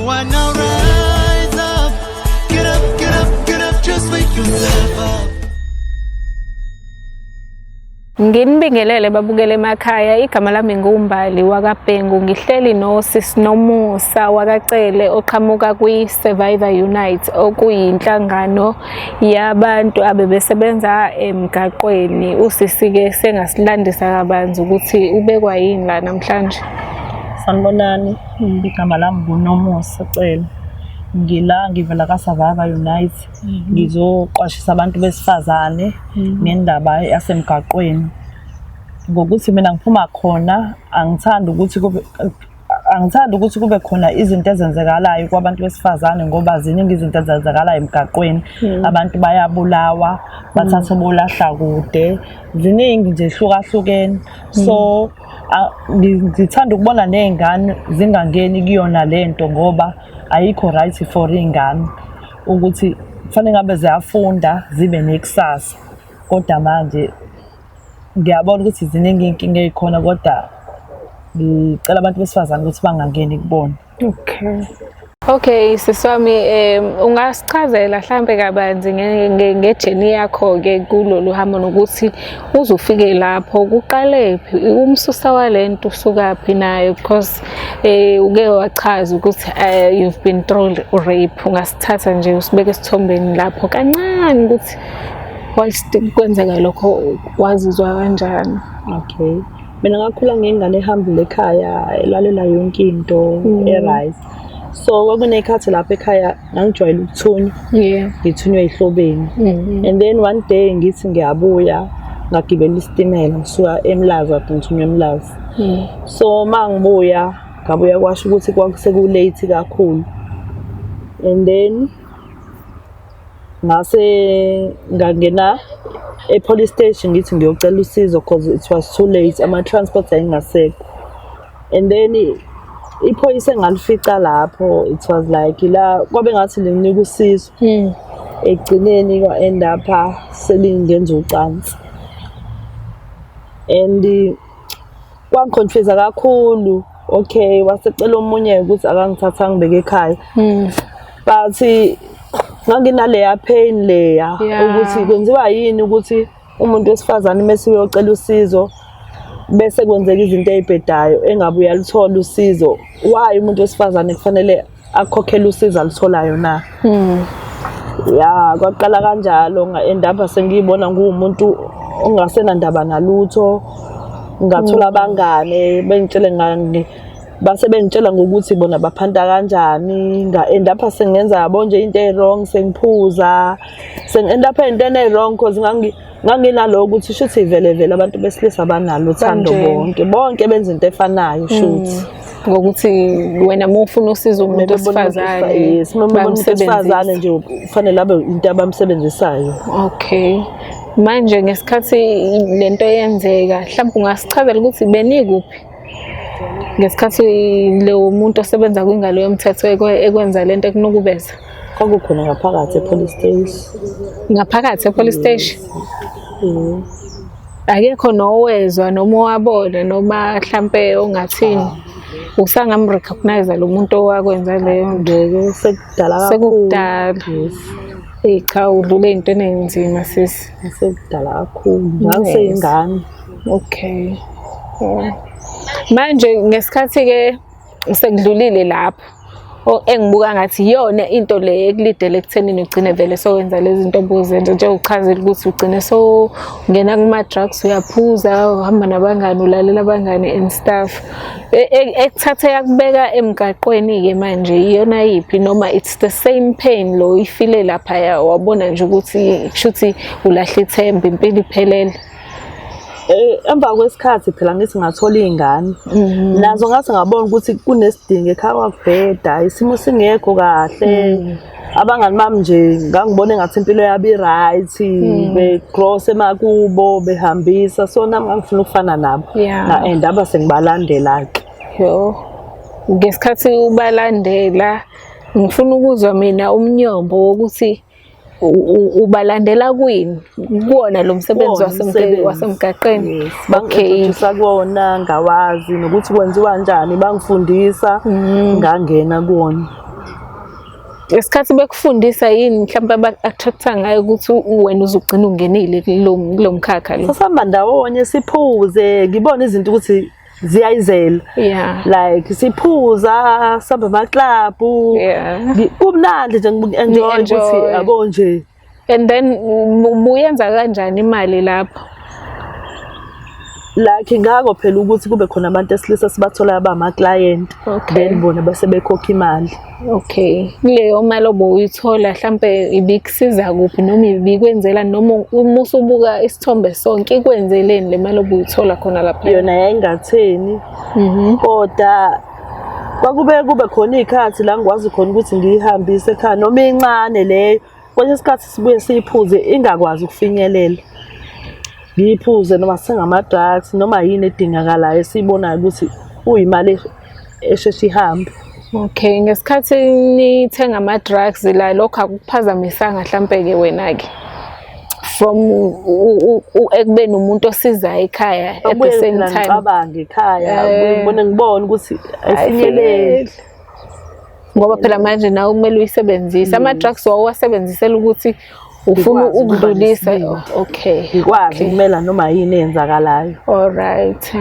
on now, rise up. Get up, get up, get up, just wake yourself up. Nginibingelele babukele emakhaya, igama lami nguMbali wakaBhengu, ngihleli noSisi Nomusa wakacele oqhamuka kwi-Survivor Unite okuyinhlangano yabantu abebesebenza emgaqweni. Usisi ke sengasilandisa kabanzi ukuthi ubekwa yini la namhlanje. Sanibonani, igama lami nguNomusa Cele. Ngivela ka-Survivor Unite, ngizoqwashisa abantu besifazane ngendaba yasemgaqweni. Ngokuthi mina ngiphuma khona, angithandi ukuthi kube khona izinto ezenzekalayo kwabantu besifazane ngoba ziningi izinto ezenzekalayo emgaqweni. Abantu bayabulawa, bathathe bolahla kude, ziningi nje hlukahlukene. So ngithanda ukubona nezingane zingangeni kuyona lento ngoba ayikho right for ingane ukuthi kufanele ngabe ziyafunda zibe nekusasa. Kodwa manje ngiyabona ukuthi ziningi inkinga ezikhona, kodwa ngicela abantu besifazane ukuthi bangangeni kubona. Okay, siswami, ungasichazela mhlambe kabanzi ngejeni yakho ke kulolu hambo nokuthi uzufike lapho kuqalephi, umsusa walento usukaphi nayo, because uke wachaza ukuthi you've been through rape. Ungasithatha nje usibeke esithombeni lapho kancane ukuthi whilst kwenzeka lokho wazizwa kanjani? Okay, mina ngakhula ngengane ehambile ekhaya elalela yonke into e-right. So kwakunekhathi lapha ekhaya ngangijwayele ukuthunywa, ngithunywa ehlobeni. And then one day ngithi ngiyabuya ngagibela isitimela ngisuka eMlazi ngithunywa eMlazi. So mangibuya ngabuya kwasho ukuthi kwakusekulate kakhulu. And then ngase ngangena e-police station ngithi ngiyocela usizo because it was too late, ama-transport ayingasekho. And then iphoyisa engalifica lapho, it was like la kwabe ngathi linginika usizo. Egcineni kwa-end up selingenza ucansi. And kwangiconfuse kakhulu. Okay, wasecela omunye ukuthi akangithatha ngibeke ekhaya. But nganginaleya pain leya ukuthi kwenziwa yini ukuthi umuntu wesifazane mase uyocela usizo bese kwenzeka izinto ezibhedayo engabuya lithola usizo. Why umuntu wesifazane kufanele akhokhele usizo alitholayo na? Kwaqala kanjalo nga-end up sengiyibona ngumuntu ongasenandaba nalutho. Ngathola abangane bengitshele base bengitshela ngokuthi bona baphanta kanjani. Nga-end up sengenza yabo nje into e-wrong, sengiphuza, seng-end up ey'ntweni e-wrong because nganginalo ukuthi shuthi vele abantu besilisa abanalo uthando bonke benza into efanayo shuthi. Ngokuthi wena mufuna usizo umuntu wesifazane, yes, umuntu wesifazane nje ufanele abe into abamsebenzisayo. Okay, manje ngesikhathi lento yenzeka mhlawumbe ungasichazela ukuthi benikuphi ngesikhathi lo muntu osebenza kwingalo yomthetho ekwenza lento ekunukubeza? Kwakukhona ngaphakathi e-police station. Ngaphakathi e-police station? Akekho nowezwa noma wabona noma mhlambe ongathini usangamrecognize lo muntu owakwenza leyo nto? Sekudala. Cha, udlule ey'ntweni ey'nzima sisi. Sekudala kakhulu, ngaseyingane. Okay. Manje ngesikhathi-ke sekudlulile lapho engibuka ngathi iyona into le ekulidele ekuthenini ugcine vele sowenza lezi zinto obuzenza, njengokuchazela ukuthi ugcine ngena kuma-drugs, uyaphuza, uhamba nabangani, ulalela abangani and stuff. Ekuthathe yakubeka emgaqweni-ke manje iyona yiphi, noma it's the same pain lo ifile laphaya wabona nje ukuthi kushuthi ulahle ithemba impilo iphelele? Emva kwesikhathi phela ngithi ngathola iy'ngane nazo ngase ngabona ukuthi kunesidingo ekhaya kwakubheda, isimo singekho kahle. Abangani bami nje ngangibona engathi impilo yabo i-right, begross emakubo behambisa, so nami ngangifuna ukufana nabo. And aba sengibalandela-ke. Ngesikhathi ubalandela ngifuna ukuzwa mina umnyombo wokuthi ubalandela kwini kuwona lo msebenzi wasemgaqweni? Bangifundisa kuwona, ngawazi nokuthi kwenziwa kanjani, bangifundisa ngangena kuwona. Ngesikhathi bekufundisa yini mhlawumbe aba-attract-a ngayo ukuthi wena uzugcina ungenile kulo mkhakha lo? Sasihamba ndawonye siphuze, ngibone izinto ukuthi ziyayizela. Yeah. Like siphuza, sihamba amaklabhu. Yeah. Kumnandi nje ngi-enjoy ukuthi yabo nje. And then buyenza kanjani imali lapho? Like ngako phela ukuthi kube khona abantu esilisa sibathola abama-client. Okay. Then bona bese bekhokha imali. Okay. Kuleyo mali obuyithola mhlambe ibikusiza kuphi noma ibikwenzela noma uma usubuka isithombe sonke ikwenzeleni le mali obuyithola khona lapha? Yona yayingatheni. Kodwa kube khona iy'khathi la ngikwazi khona ukuthi ngiyihambise ekhaya noma incane leyo. Kwenye isikhathi sibuye siyiphuze ingakwazi ukufinyelela. Ngiyiphuze noma sengama-drugs noma yini edingakalayo esiyibonayo ukuthi uyimali esheshe ihambe. Okay, ngesikhathi nithenga ama-drugs la lokho akukuphazamisanga mhlampe-ke wena-ke from ekubeni umuntu osizayo ekhaya at the same time? Ngicabange ekhaya ngibone ukuthi ayifinyeleli. Ngoba phela manje nawe kumele uyisebenzise. Ama-drugs wawasebenzisela ukuthi ufuna ukudlulisa. Okay. Ngikwazi ukumela noma yini eyenzakalayo. Alright.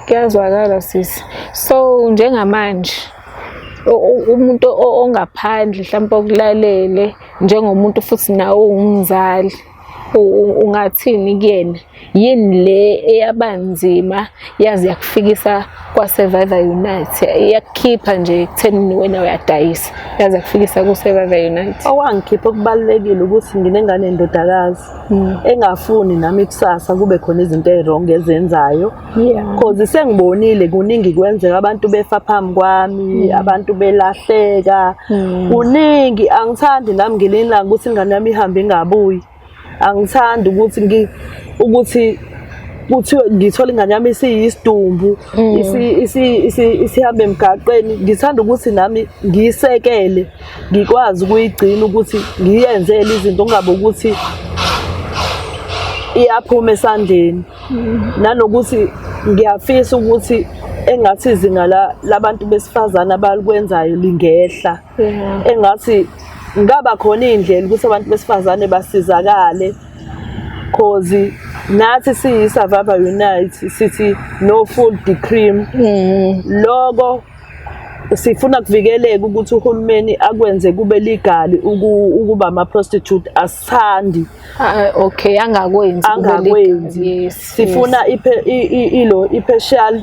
Kuyazwakala sisi. So njengamanje umuntu ongaphandle mhlawumbe okulalele njengomuntu futhi nawe ungumzali ungathini kuyena yini le eyabanzima yazi yakufikisa kwa-Survivor Unite yakukhipha nje ekuthenini wena uyadayisa yazi yakufikisa ku-Survivor Unite? Owangikhipha okubalulekile ukuthi nginengane endodakazi engafuni nami kusasa kube khona izinto ey'rongo ezenzayo. Cause sengibonile kuningi kwenzeka abantu befa phambi kwami, abantu belahleka kuningi. Angithandi nami ngelinye ilanga ukuthi ingane yami ihambe ingabuyi. Angithandi ukuthi ngithola ingane yami isiyisidumbu isihambe emgaqweni. Ngithanda ukuthi nami ngiyisekele ngikwazi ukuyigcina ukuthi ngiyenzele izinto kungabe ukuthi iyaphuma esandleni. Nanokuthi ngiyafisa ukuthi engathi izinga labantu besifazane abalikwenzayo lingehla. Engathi ngaba khona iy'ndlela ukuthi abantu besifazane basizakale. Cause nathi siyi-Survivor Unite sithi no food decream. Loko sifuna kuvikeleka ukuthi uhulumeni akwenze kube legal ukuba ama-prostitute. Asithandi. Okay, angakwenzi. Sifuna i-partial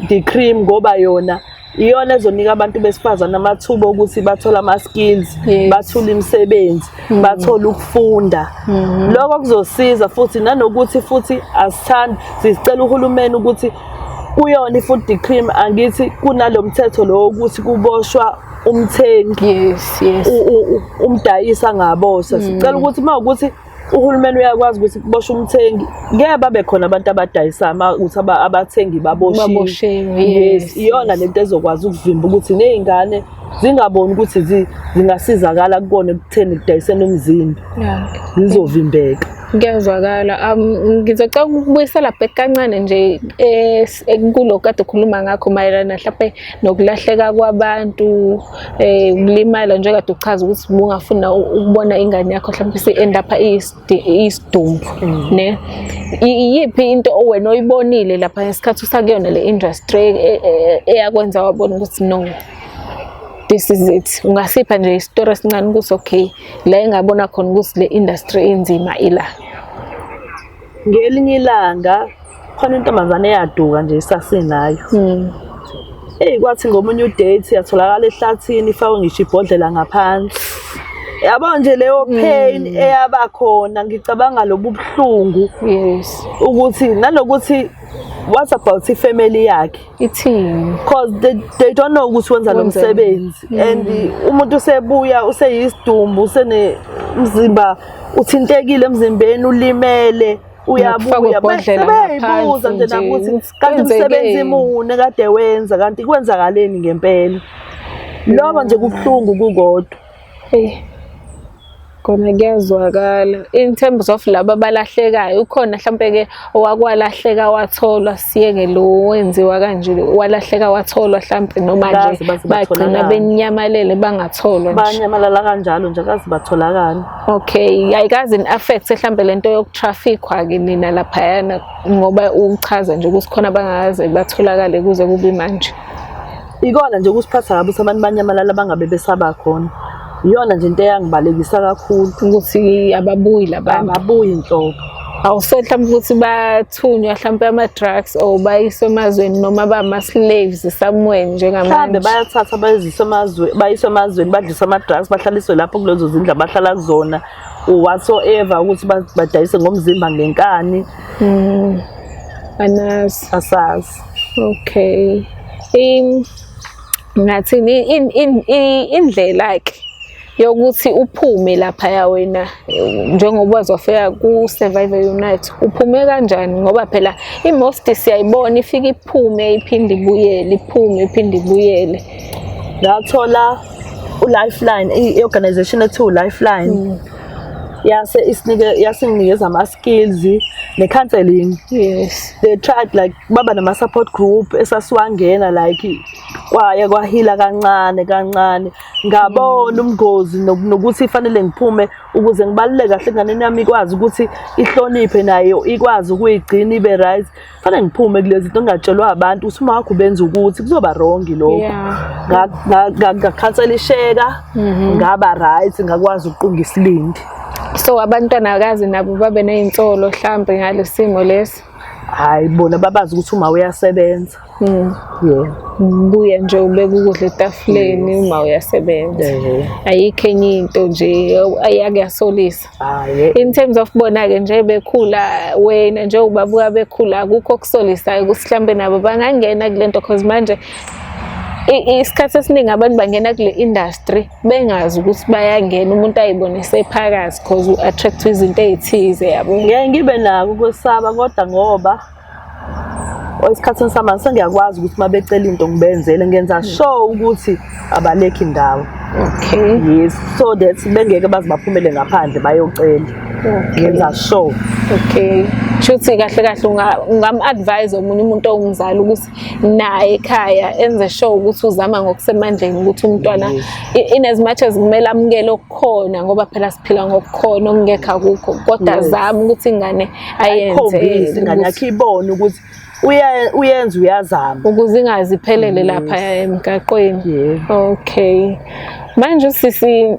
decream ngoba yona iyona ezonika abantu besifazane amathuba ukuthi bathole ama-skills, bathole imisebenzi, bathole ukufunda. Lokho kuzosiza futhi nanokuthi futhi asithandi sicela uhulumeni ukuthi kuyona i-food decream angithi kunalo mthetho lo ukuthi kuboshwa umthengi. Umdayisi angabosha. Sicela ukuthi mawukuthi uhulumeni uyakwazi ukuthi kuboshwe umthengi ngeke babe khona abantu abadayisa ukuthi abathengi baboshiwe. Iyona lento ezokwazi ukuvimba ukuthi nezingane zingaboni ukuthi zingasizakala kubona ekutheni kudayiseni umzimba. Zizovimbeka. Ngiyazwakala. Ngizocela ukubuyisela back kancane nje kulokho kade ukhuluma ngakho mayelana mhlawumbe nokulahleka kwabantu, ukulimala nje kade uchaza ukuthi bungafuna ukubona ingane yakho mhlawumbe isi-end up iyisidumbu. Ne? Iyiphi into wena oyibonile lapha ngesikhathi usakuyona le industry eyakwenza wabona ukuthi no, this is it? Ungasipha nje isitori esincane ukuthi okay la engabona khona ukuthi le industry inzima ila? Ngelinye ilanga khona intombazane eyaduka nje isasinayo. Kwathi ngomunye udate yatholakala ehlathini ifakwe ngisho ibhodlela ngaphansi. Yabo nje leyo pain eyaba khona ngicabanga lobu buhlungu. Ukuthi nanokuthi what about ifamily yakhe? Ithini? Because they don't know ukuthi wenza lo msebenzi. And umuntu usebuya useyisidumbu usenemzimba uthintekile emzimbeni ulimele uyabuya beyibuza nje nakuthi kanti umsebenzi imune kade wenza kanti kwenzakaleni ngempela. Lokho nje kubuhlungu kukodwa. Khona kuyazwakala. In terms of laba abalahlekayo, ukhona mhlampe-ke owakwalahleka watholwa, siyeke lo wenziwa kanje, walahleka watholwa mhlampe noma Akaze nje baze bagcina batholakala. benyamalele bangatholwa nje. Banyamalala kanjalo nje akaze batholakala. Okay, ayikaze ni-affect mhlambe lento yokutrafikwa-ke nina laphayana ngoba uchaza nje ukuthi khona bangakaze batholakale kuze kube manje. Ikona nje ukusiphatha kabi ukuthi abantu banyamalala bangabe besaba khona. Iyona nje into eyangibalekisa kakhulu. Ukuthi ababuyi labantu. Ababuyi inhlobo. Awusole mhlawumbe ukuthi bathunywa mhlawumbe ama-drugs or bayiswe emazweni noma bama-slaves somewhere njengamanje. Mhlawumbe bayathatha bayiswe emazweni badliswe ama-drugs bahlaliswe lapho kulezo zindlu abahlala kuzona whatsoever ukuthi badayise ngomzimba ngenkani. Anazi. Asazi. Okay. Ngathini indlela-ke yokuthi uphume laphaya wena njengoba wazofika ku-Survivor Unite uphume kanjani ngoba phela i-most siyayibona ifika iphume iphinde ibuyele iphume iphinde ibuyele. Ngathola u-Lifeline i-organization ethiwa u-Lifeline yasinginikeza ama-skills ne-counselling. Yes. They tried like baba nama-support group esasiwangena like kwahila kancane kancane ngabona umngozi nokuthi ifanele ngiphume ukuze ngibaluleke kahle enganeni yami ikwazi ukuthi ihloniphe nayo ikwazi ukuyigcina ibe right. Fanele ngiphume kulezi zinto ngingatshelwa abantu ukuthi uma wakho benza ukuthi kuzoba wrong lokho. Ngakhansela isheka ngaba right ngakwazi ukuqunga isilindi. So abantwana akazi nabo babe nezinsolo mhlambe ngalesimo lesi. Hayi bona babazi ukuthi uma uyasebenza. Buye nje ubeke ukudla etafuleni uma uyasebenza. Ayikho enye into nje ayakuyasolisa. In terms of bona-ke nje bekhula wena nje ubabuka bekhula akukho okusolisayo ukuthi mhlambe nabo bangangena kule nto cause manje isikhathi esiningi abantu bangena kule industry bengazi ukuthi bayangena umuntu ayibone sephakathi cause u-attract izinto ey'thize yabo. Ngeke ngibe nako ukwesaba kodwa ngoba esikhathini samanje sengiyakwazi ukuthi uma becela into ngibenzele ngenza sure ukuthi abalekho indawo. Okay. Yes, so that bengeke baze baphumele ngaphandle bayocela. Ngenza sure. Okay. Shuthi kahle kahle ungam-advise omunye umuntu owumzali ukuthi naye ekhaya enze sure ukuthi uzama ngokusemandleni ukuthi umntwana in as much as kumele amukele okukhona ngoba phela siphila ngokukhona okungekho akukho kodwa zama ukuthi ingane ayenze ingane yakhe ibone ukuthi uyenza uyazama ukuze ingazi iphelele lapha emgaqweni. Okay. Manje usisi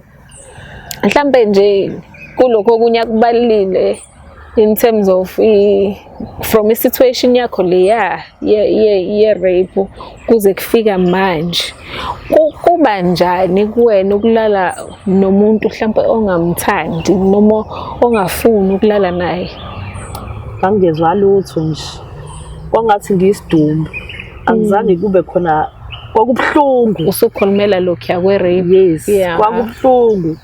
mhlambe nje kulokho okunye akubalile in terms of from i-situation yakho leya ye-rape kuze kufika manje kuba njani kuwena ukulala nomuntu mhlambe ongamthandi noma ongafuni ukulala naye? Angezwa lutho nje kwangathi ngiyisidumbu angizange kube khona kwakubuhlungu. Usukhulumela lokhu yakwe-rape? Yes, kwakubuhlungu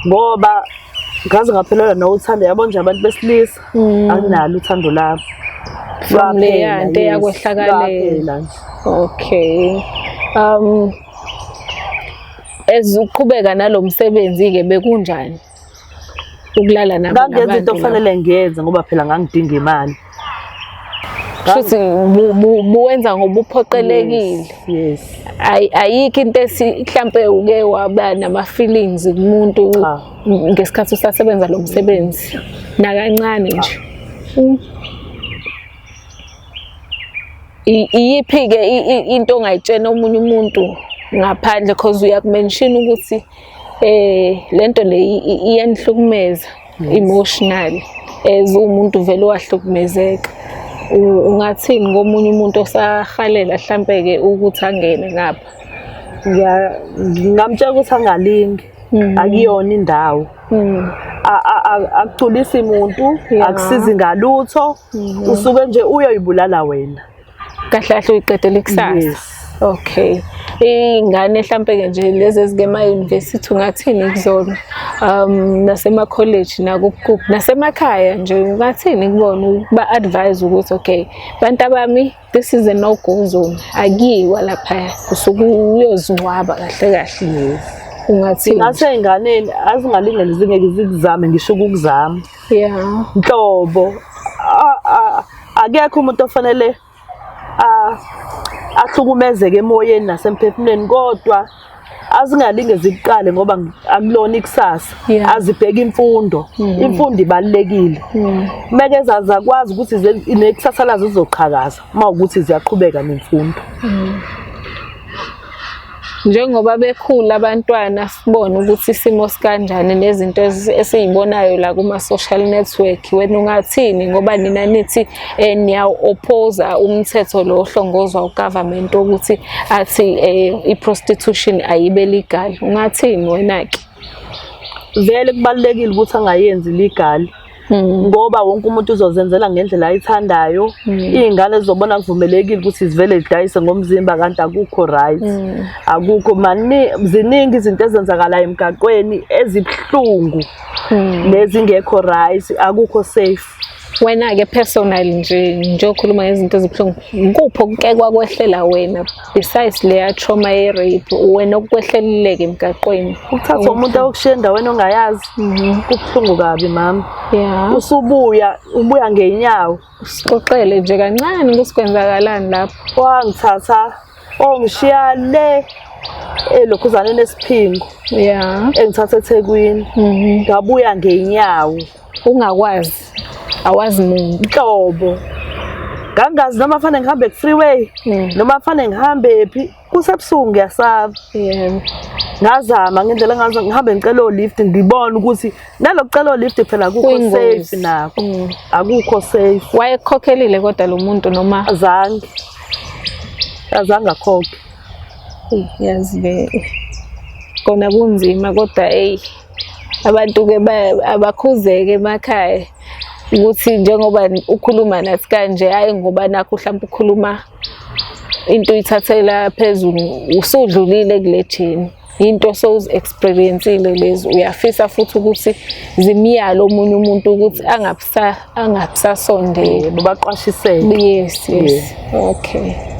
ngoba ngaze ngaphelelwa nothando yabo nje abantu besilisa anginalo uthando labo from leya nto yakwehlakalela. Okay. Ezuqhubeka nalo msebenzi-ke bekunjani ukulala nabo? Ngangenza into okufanele ngiyenze ngoba phela ngangidinga imali. Shuthi buwenza ngoba uphoqelekile. Yes. Ayikho into mhlampe uke waba nama-feelings kumuntu ngesikhathi usasebenza lo msebenzi nakancane nje? Iyiphi-ke into ongayitshena omunye umuntu ngaphandle cause uyakumenshina ukuthi lento le iyanihlukumeza emotionally as umuntu vele wahlukumezeka. Ungathini ngomunye umuntu osahalela mhlampe-ke ukuthi angene ngapha? Ngingamtshela ukuthi angalingi akuyona indawo. Akuculisi umuntu akusizi ngalutho usuke nje uyoyibulala wena kahle kahle uyiqedela ikusasa. Okay. Iy'ngane mhlampe-ke nje lezi ezike ema-university ungathini kuzona nasema-college nakuphi nasemakhaya nje ungathini kubona ba-advise ukuthi okay bantu bami this is a no-go zone akuyiwa laphaya usuke uyozingcwaba kahle kahle. Ungathini? Ngase ey'nganeni azingalingani zingeke zikuzame ngisho ukukuzama. Yeah. Nhlobo akekho umuntu ofanele ahlukumezeke emoyeni nasemphefumulweni, kodwa azingalinge zikuqale ngoba akulona ikusasa. Yeah. Azibheke imfundo. Imfundo ibalulekile. Meke zakwazi ukuthi nekusasa lazo zizoqhakaza uma ukuthi ziyaqhubeka nemfundo. Njengoba bekhula abantwana sibone ukuthi isimo sikanjani nezinto esiyibonayo la kuma-social network, wena ungathini ngoba nina nithi niyawu-opposa umthetho lo ohlongozwa u-government ukuthi athi i-prostitution ayibe legal. Ungathini wena-ke? Vele kubalulekile ukuthi angayenzi legal. Ngoba wonke umuntu uzozenzela ngendlela ayithandayo. Iy'ngane zizobona kuvumelekile ukuthi zivele zidayise ngomzimba kanti akukho right. Akukho ziningi izinto ezenzakalayo emgaqweni ezibuhlungu nezingekho right, akukho safe. Wena-ke personal nje okhuluma ngezinto ezibuhlungu, ikuphi okuke kwakwehlela wena besides leya trauma ye-rape, wena okukwehlelile-ke emgaqweni? Ukuthatha umuntu ayokushiya endaweni ongayazi kubuhlungu kabi mama. Yeah. Ubuya ngey'nyawo. Sixoxele nje kancane ukuthi kwenzakalani lapho. Wangithatha ongishiya le elokhuzaneni esiphingo. Yeah. Engithatha eThekwini. Ngabuya ngey'nyawo. Ungakwazi, awazi muntu. Nhlobo. Ngangazi noma fanele ngihambe ku-freeway noma fanele ngihambe phi, kusebusuku ngiyasaba. Yeah. Ngazama ngendlela engazi ngihambe ngicela o-lift ngibone ukuthi nalokucela o-lift phela akukho safe nakho. Akukho safe. Wayekhokhelile kodwa lo muntu noma? Azange akhokhe. Yazi kona kunzima kodwa abantu-ke abakhuzeke emakhaya ukuthi njengoba ukhuluma nathi kanje, hhayi ngoba nakho mhlawumbe ukhuluma into uyithathela phezulu, usudlulile kule jeni. Into sowuzi-experience-ile lezi, uyafisa futhi ukuthi zimiyale omunye umuntu ukuthi angabisasondela. Baqwashiseke. Yes. Okay.